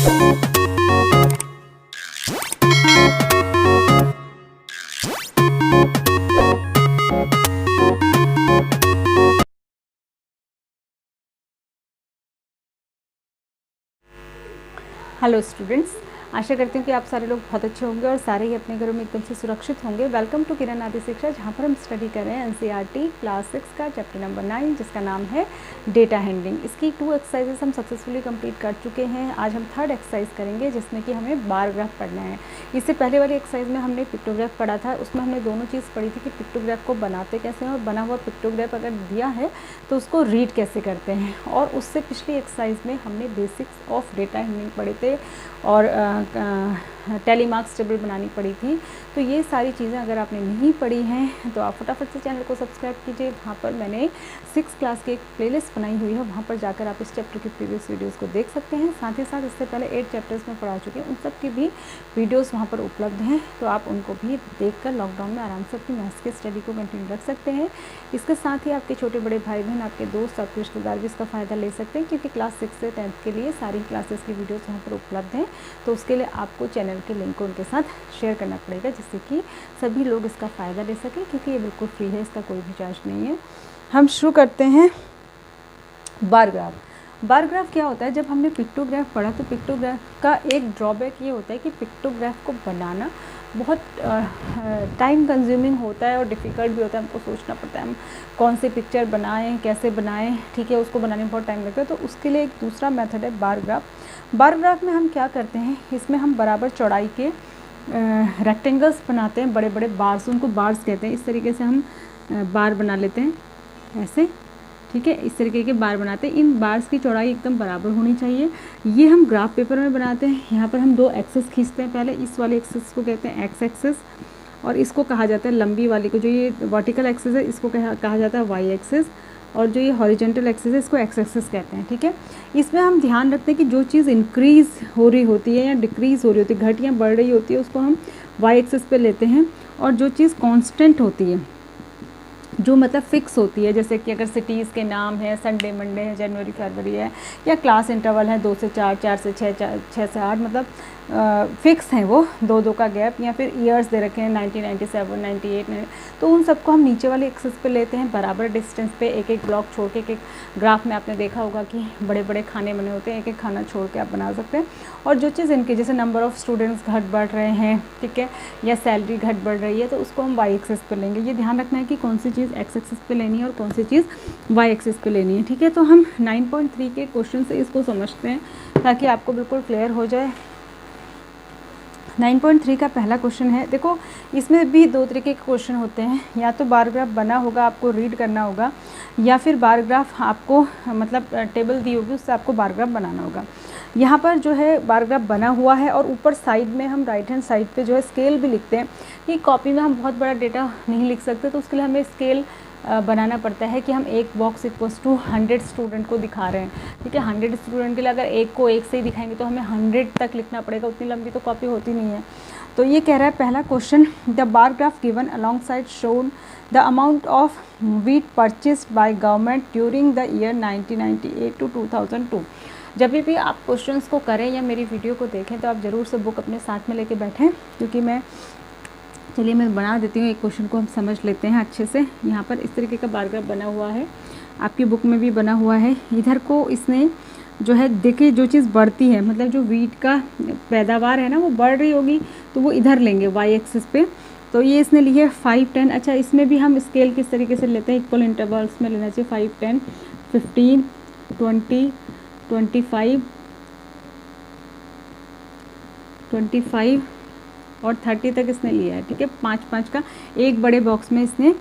Hello students, आशा करती हूँ कि आप सारे लोग बहुत अच्छे होंगे और सारे ही अपने घरों में एकदम से सुरक्षित होंगे। वेलकम टू किरण आदि शिक्षा, जहाँ पर हम स्टडी कर रहे हैं एनसीईआरटी क्लास 6 का चैप्टर नंबर 9, जिसका नाम है डेटा हैंडलिंग। इसकी 2 एक्सरसाइजेस हम सक्सेसफुली कंप्लीट कर चुके हैं। आज हम 3rd एक्सरसाइज करेंगे, जिसमें कि हमें बार ग्राफ पढ़ना है। इससे पहले वाली एक्सरसाइज में हमने पिक्टोग्राफ पढ़ा था। उसमें हमने दोनों चीज़ पढ़ी थी कि पिक्टोग्राफ को बनाते कैसे हैं और बना हुआ पिक्टोग्राफ अगर दिया है तो उसको रीड कैसे करते हैं। और उससे पिछली एक्सरसाइज में हमने बेसिक्स ऑफ डेटा हैंडलिंग पढ़े थे और टैली मार्क्स टेबल बनानी पड़ी थी। तो ये सारी चीज़ें अगर आपने नहीं पढ़ी हैं तो आप फटाफट से चैनल को सब्सक्राइब कीजिए। वहाँ पर मैंने 6 क्लास की एक प्लेलिस्ट बनाई हुई है, वहाँ पर जाकर आप इस चैप्टर की प्रीवियस वीडियोस को देख सकते हैं। साथ ही साथ इससे पहले 8 चैप्टर्स में पढ़ा चुके हैं, उन सब की भी वीडियोस वहाँ पर उपलब्ध हैं, तो आप उनको भी देखकर लॉकडाउन में आराम से अपनी मैथ्स की स्टडी को कंटिन्यू रख सकते हैं। इसके साथ ही आपके छोटे बड़े भाई बहन, आपके दोस्त, आपके रिश्तेदार भी इसका फ़ायदा ले सकते हैं, क्योंकि क्लास 6 से 10th के लिए सारी क्लासेस की वीडियोज़ वहाँ पर उपलब्ध हैं। तो उसके लिए आपको चैनल के लिंक को उनके साथ शेयर करना पड़ेगा, जिससे कि सभी लोग इसका फ़ायदा ले सकें, क्योंकि ये बिल्कुल फ्री है, इसका कोई भी चार्ज नहीं है। हम शुरू करते हैं बार ग्राफ। बार ग्राफ क्या होता है? जब हमने पिक्टोग्राफ पढ़ा तो पिक्टोग्राफ का एक ड्रॉबैक ये होता है कि पिक्टोग्राफ को बनाना बहुत टाइम कंज्यूमिंग होता है और डिफ़िकल्ट भी होता है। हमको सोचना पड़ता है हम कौन सी पिक्चर बनाएं, कैसे बनाएं, ठीक है, उसको बनाने में बहुत टाइम लगता है। तो उसके लिए एक दूसरा मेथड है बार ग्राफ। बार ग्राफ में हम क्या करते हैं, इसमें हम बराबर चौड़ाई के रेक्टेंगल्स बनाते हैं, बड़े बड़े बार्स, उनको बार्स कहते हैं। इस तरीके से हम बार बना लेते हैं ऐसे, ठीक है, इस तरीके के बार बनाते हैं। इन बार्स की चौड़ाई एकदम बराबर होनी चाहिए। ये हम ग्राफ पेपर में बनाते हैं। यहाँ पर हम 2 एक्सेस खींचते हैं। पहले इस वाले एक्सेस को कहते हैं एक्स एक्सेस, और इसको कहा जाता है लंबी वाली को, जो ये वर्टिकल एक्सेस है इसको कहा जाता है वाई एक्सेस, और जो ये हॉरिजेंटल एक्सेस है इसको एक्स एक्सेस कहते हैं, ठीक है। इसमें हम ध्यान रखते हैं कि जो चीज़ इंक्रीज़ हो रही होती है या डिक्रीज़ हो रही होती है, घट या बढ़ रही होती है, उसको हम वाई एक्सेस पे लेते हैं। और जो चीज़ कांस्टेंट होती है, जो मतलब फ़िक्स होती है, जैसे कि अगर सिटीज़ के नाम है, संडे मंडे है, जनवरी फरवरी है, या क्लास इंटरवल है 2 से 4, 4 से 6, 6 से 8, मतलब फ़िक्स हैं वो 2-2 का गैप, या फिर ईयर्स दे रखे हैं 1997, 98, तो उन सबको हम नीचे वाले एक्सेस पे लेते हैं, बराबर डिस्टेंस पे, एक एक ब्लॉक छोड़ के। एक ग्राफ में आपने देखा होगा कि बड़े बड़े खाने बने होते हैं, एक एक खाना छोड़ के आप बना सकते हैं। और जो चीज़ इनके, जैसे नंबर ऑफ़ स्टूडेंट्स घट बढ़ रहे हैं, ठीक है, या सैलरी घट बढ़ रही है, तो उसको हम वाई एक्सेस पे लेंगे। ये ध्यान रखना है कि कौन सी चीज़ एक्स एक्सेस पे लेनी है और कौन सी चीज़ वाई एक्सेस पे लेनी है, ठीक है। तो हम 9.3 के क्वेश्चन से इसको समझते हैं, ताकि आपको बिल्कुल क्लियर हो जाए। 9.3 का पहला क्वेश्चन है। देखो, इसमें भी 2 तरीके के क्वेश्चन होते हैं, या तो बार ग्राफ बना होगा, आपको रीड करना होगा, या फिर बार ग्राफ आपको मतलब टेबल दी होगी, उससे आपको बार ग्राफ बनाना होगा। यहाँ पर जो है बार ग्राफ बना हुआ है, और ऊपर साइड में हम राइट हैंड साइड पे जो है स्केल भी लिखते हैं। कि कॉपी में हम बहुत बड़ा डेटा नहीं लिख सकते, तो उसके लिए हमें स्केल बनाना पड़ता है कि हम एक बॉक्स इक्वल्स टू 100 स्टूडेंट को दिखा रहे हैं, ठीक है। 100 स्टूडेंट के लिए अगर एक को एक से ही दिखाएंगे तो हमें 100 तक लिखना पड़ेगा, उतनी लंबी तो कॉपी होती नहीं है। तो ये कह रहा है पहला question, the bar graph given alongside shown the amount of wheat purchased by government during the year 1998 to 2002। जब भी आप क्वेश्चंस को करें या मेरी वीडियो को देखें तो आप ज़रूर से बुक अपने साथ में लेके बैठें, क्योंकि चलिए मैं बना देती हूँ। एक क्वेश्चन को हम समझ लेते हैं अच्छे से। यहाँ पर इस तरीके का बार ग्राफ बना हुआ है, आपकी बुक में भी बना हुआ है। इधर को इसने जो है, देखिए, जो चीज़ बढ़ती है, मतलब जो वीट का पैदावार है ना, वो बढ़ रही होगी, तो वो इधर लेंगे वाई एक्सिस पे। तो ये इसने ली है 5, 10। अच्छा, इसमें भी हम स्केल किस तरीके से लेते हैं, इक्वल इंटरवल्स में लेना चाहिए। 5, 10, 15, 20, 25, 25 और 30 तक इसने लिया है, ठीक है। 5-5 का एक बड़े बॉक्स में इसने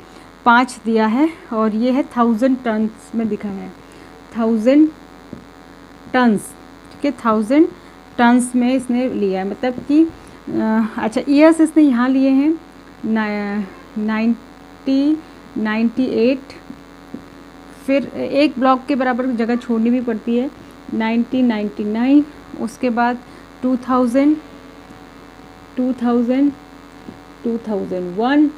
5 दिया है, और ये है 1000 टन्स में दिखा है, 1000 टन्स, ठीक है, 1000 टन्स में इसने लिया है। मतलब कि अच्छा, ईयर्स इसने यहाँ लिए हैं 98, फिर एक ब्लॉक के बराबर जगह छोड़नी भी पड़ती है, 1999, उसके बाद 2000, 2000, 2001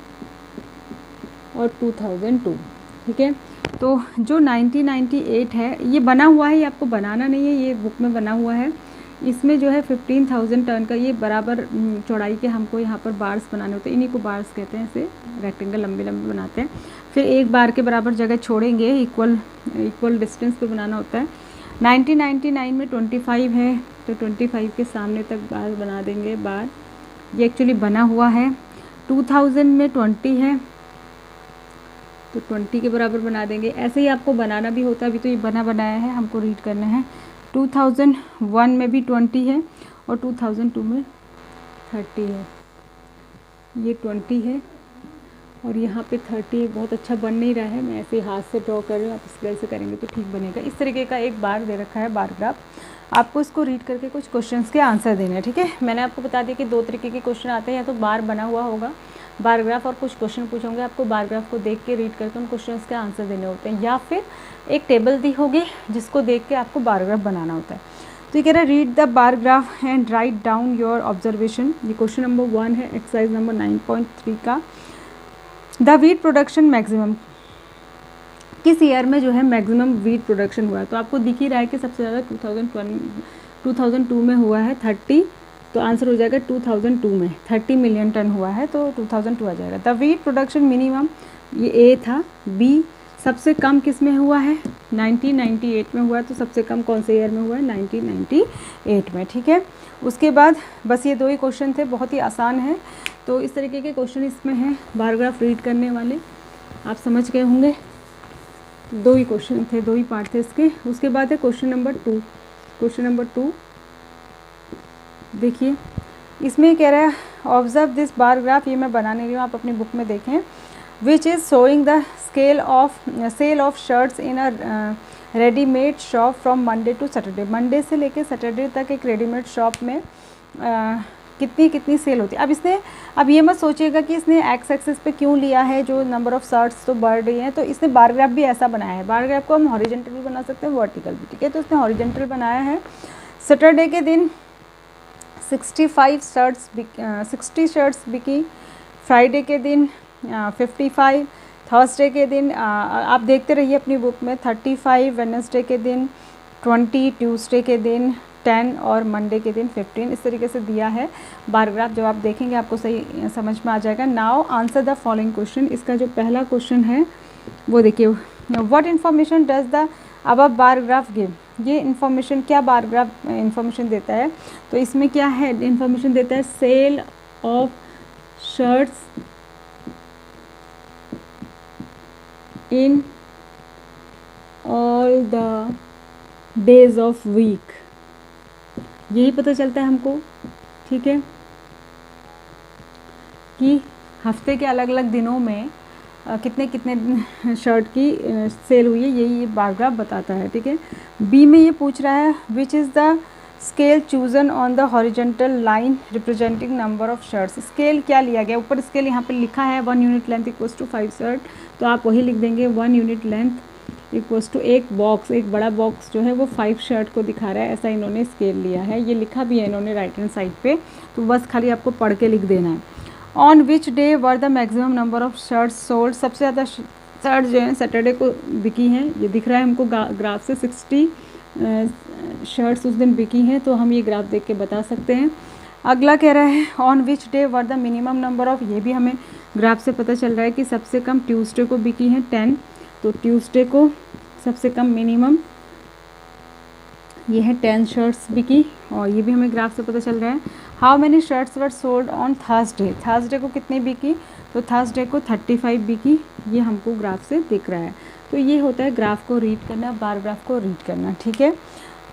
और 2002, ठीक है। तो जो 1998 है, ये बना हुआ है, ये आपको बनाना नहीं है, ये बुक में बना हुआ है। इसमें जो है 15,000 टन का ये बराबर चौड़ाई के हमको यहाँ पर बार्स बनाने होते हैं, इन्हीं को बार्स कहते हैं, इसे रेक्टेंगल लंबे लंबे बनाते हैं। फिर एक बार के बराबर जगह छोड़ेंगे, इक्वल डिस्टेंस पे बनाना होता है। 1999 में 25 है तो 25 के सामने तक बार बना देंगे बार, ये एक्चुअली बना हुआ है। 2000 में 20 है तो 20 के बराबर बना देंगे। ऐसे ही आपको बनाना भी होता है, अभी तो ये बना बनाया है, हमको रीड करना है। 2001 में भी 20 है और 2002 में 30 है, ये 20 है और यहाँ पे 30 है। बहुत अच्छा बन नहीं रहा है, मैं ऐसे हाथ से ड्रॉ कर रही हूँ, आप स्केल से करेंगे तो ठीक बनेगा। इस तरीके का एक बार दे रखा है बार ग्राफ, आपको इसको रीड करके कुछ क्वेश्चंस के आंसर देने हैं, ठीक है। मैंने आपको बता दिया कि 2 तरीके के क्वेश्चन आते हैं, या तो बार बना हुआ होगा बार ग्राफ और कुछ क्वेश्चन पूछोगे, आपको बार ग्राफ को देख के रीड करके उन क्वेश्चंस के आंसर देने होते हैं, या फिर एक टेबल दी होगी जिसको देख के आपको बार ग्राफ बनाना होता है। तो ये कह रहा है read the bar graph and write down your observation. ये क्वेश्चन नंबर 1 है एक्सरसाइज नंबर 9.3 का। द वीट प्रोडक्शन मैक्सिमम, किस ईयर में जो है मैक्सिमम वीट प्रोडक्शन हुआ है? तो आपको दिख ही रहा है कि सबसे ज़्यादा 2002 में हुआ है 30, तो आंसर हो जाएगा 2002 में 30 मिलियन टन हुआ है, तो 2002 आ जाएगा। द वीट प्रोडक्शन मिनिमम, ये ए था। बी, सबसे कम किस में हुआ है? 1998 में हुआ है, तो सबसे कम कौन से ईयर में हुआ है? 1998 में, ठीक है। उसके बाद बस ये 2 ही क्वेश्चन थे, बहुत ही आसान है। तो इस तरीके के क्वेश्चन इसमें हैं, बार ग्राफ रीड करने वाले, आप समझ गए होंगे। 2 ही क्वेश्चन थे, 2 ही पार्ट थे इसके। उसके बाद है क्वेश्चन नंबर 2। क्वेश्चन नंबर 2 देखिए, इसमें कह रहा है ऑब्जर्व दिस बार ग्राफ, ये मैं बना नहीं रही हूँ, आप अपनी बुक में देखें। Which is showing the sale of shirts in a readymade shop from Monday to Saturday. Monday से लेके सैटरडे तक एक रेडीमेड शॉप में कितनी सेल होती है। अब ये मत सोचिएगा कि इसने एक्स एक्सिस पे क्यों लिया है, जो नंबर ऑफ़ शर्ट्स तो बढ़ रही हैं, तो इसने बार ग्राफ भी ऐसा बनाया है। बार ग्राफ को हम हॉरिजेंटल भी बना सकते हैं, वर्टिकल भी, ठीक है। तो इसने हॉरिजेंटल बनाया है। सैटरडे के दिन 60 शर्ट्स बिकी, फ्राइडे के दिन 55, थर्सडे के दिन आप देखते रहिए अपनी बुक में 35, वेडनेसडे के दिन 20, ट्यूसडे के दिन 10 और मंडे के दिन 15। इस तरीके से दिया है बार ग्राफ। जब आप देखेंगे आपको सही समझ में आ जाएगा। Now answer the following question. इसका जो पहला क्वेश्चन है वो देखिए, what information does the above bar graph give. ये इन्फॉर्मेशन क्या बार ग्राफ इन्फॉर्मेशन देता है? तो इसमें क्या है, इन्फॉर्मेशन देता है sale of shirts in all the days of week, यही पता चलता है हमको, ठीक है, कि हफ्ते के अलग अलग दिनों में कितने शर्ट की सेल हुई है, यही ये बार ग्राफ बताता है, ठीक है। बी में ये पूछ रहा है which is the scale chosen on the horizontal line representing number of shirts. Scale क्या लिया गया? ऊपर स्केल यहाँ पे लिखा है 1 unit length equals to 5 shirt, तो आप वही लिख देंगे 1 यूनिट लेंथ इक्वल्स टू एक बॉक्स, एक बड़ा बॉक्स जो है वो 5 शर्ट को दिखा रहा है, ऐसा इन्होंने स्केल लिया है। ये लिखा भी है इन्होंने राइट हैंड साइड पे, तो बस खाली आपको पढ़ के लिख देना है। On which day were the maximum number of shirts sold, सबसे ज़्यादा शर्ट जो है सैटरडे को बिकी हैं, ये दिख रहा है हमको ग्राफ से। 60 शर्ट्स उस दिन बिकी हैं, तो हम ये ग्राफ देख के बता सकते हैं। अगला कह रहा है on which day were the minimum number of, ये भी हमें ग्राफ से पता चल रहा है कि सबसे कम ट्यूसडे को बिकी हैं 10, तो ट्यूसडे को सबसे कम मिनिमम ये है 10 शर्ट्स बिकी, और ये भी हमें ग्राफ से पता चल रहा है। How many shirts were sold on Thursday, Thursday को कितनी बिकी? तो थर्सडे को 35 बिकी, ये हमको ग्राफ से दिख रहा है। तो ये होता है ग्राफ को रीड करना, बार ग्राफ को रीड करना, ठीक है।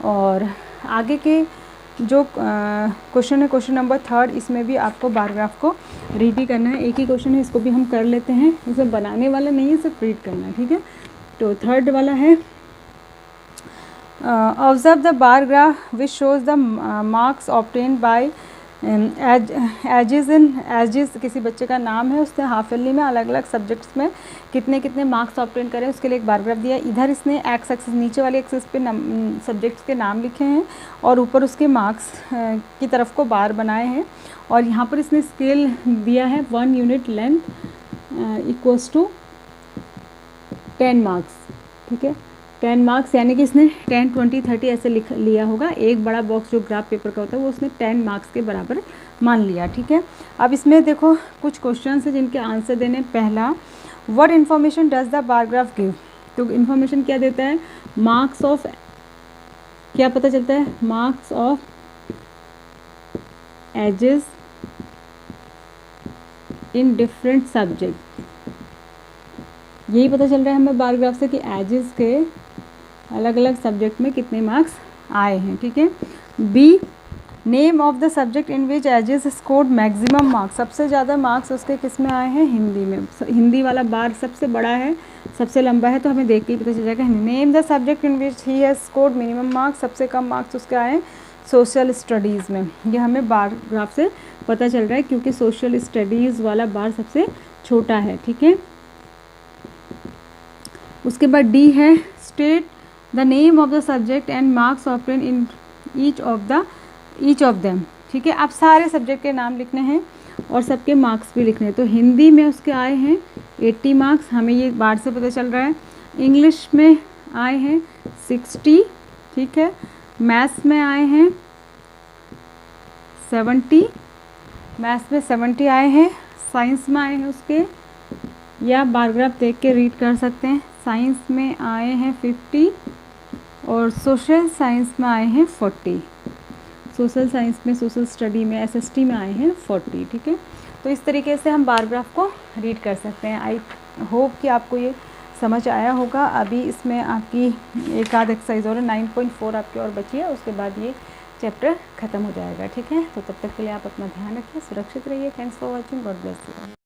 और आगे के जो क्वेश्चन है क्वेश्चन नंबर 3, इसमें भी आपको बार ग्राफ को रीड ही करना है। एक ही क्वेश्चन है, इसको भी हम कर लेते हैं, इसे बनाने वाला नहीं है, सिर्फ रीड करना है, ठीक है। तो 3rd वाला है observe the bar graph which shows the marks obtain bye edges, किसी बच्चे का नाम है, उसने हाफ ईयरली में अलग अलग सब्जेक्ट्स में कितने मार्क्स ऑब्टेन करें, उसके लिए एक बार ग्राफ दिया है। इधर इसने एक्स एक्सिस, नीचे वाली एक्सिस पे सब्जेक्ट्स के नाम लिखे हैं और ऊपर उसके मार्क्स की तरफ को बार बनाए हैं, और यहाँ पर इसने स्केल दिया है 1 unit length equals to 10 marks, ठीक है। 10 मार्क्स, यानी कि इसने 10, 20, 30 ऐसे लिख लिया होगा। एक बड़ा बॉक्स जो ग्राफ पेपर का होता है वो उसने 10 मार्क्स के बराबर मान लिया, ठीक है। अब इसमें देखो कुछ क्वेश्चन है जिनके आंसर देने। पहला, what information does the bar graph give? तो इन्फॉर्मेशन क्या देता है? मार्क्स ऑफ, क्या पता चलता है? Marks of Aziz in different subject. यही पता चल रहा है हमें बार ग्राफ से कि एजेस के अलग अलग सब्जेक्ट में कितने मार्क्स आए हैं, ठीक है। B, name of the subject in which Aziz scored maximum marks. सबसे ज़्यादा मार्क्स उसके किस में आए हैं? हिंदी में। हिंदी वाला बार सबसे बड़ा है, सबसे लंबा है, तो हमें देख के ही पता चल जाएगा। Name the subject in which he has scored minimum marks. सबसे कम मार्क्स उसके आए हैं सोशल स्टडीज़ में। ये हमें बार ग्राफ से पता चल रहा है क्योंकि सोशल स्टडीज़ वाला बार सबसे छोटा है, ठीक है। उसके बाद डी है, state the name of the subject and marks obtain in each of them, ठीक है। आप सारे सब्जेक्ट के नाम लिखने हैं और सबके मार्क्स भी लिखने हैं। तो हिंदी में उसके आए हैं 80 मार्क्स, हमें ये बार से पता चल रहा है। इंग्लिश में आए हैं 60, ठीक है। मैथ्स में आए हैं 70, मैथ्स में 70 आए हैं। साइंस में आए हैं उसके, या बार ग्राफ देख के रीड कर सकते हैं। साइंस में आए हैं 50 और सोशल साइंस में आए हैं 40। सोशल साइंस में, सोशल स्टडी में, एसएसटी में आए हैं 40, ठीक है। तो इस तरीके से हम बार ग्राफ को रीड कर सकते हैं। आई होप कि आपको ये समझ आया होगा। अभी इसमें आपकी एक आध एक्सरसाइज और 9.4 आपकी और बची है, उसके बाद ये चैप्टर ख़त्म हो जाएगा, ठीक है। तो तब तक के लिए आप अपना ध्यान रखिए, सुरक्षित रहिए। Thanks for watching, God bless you.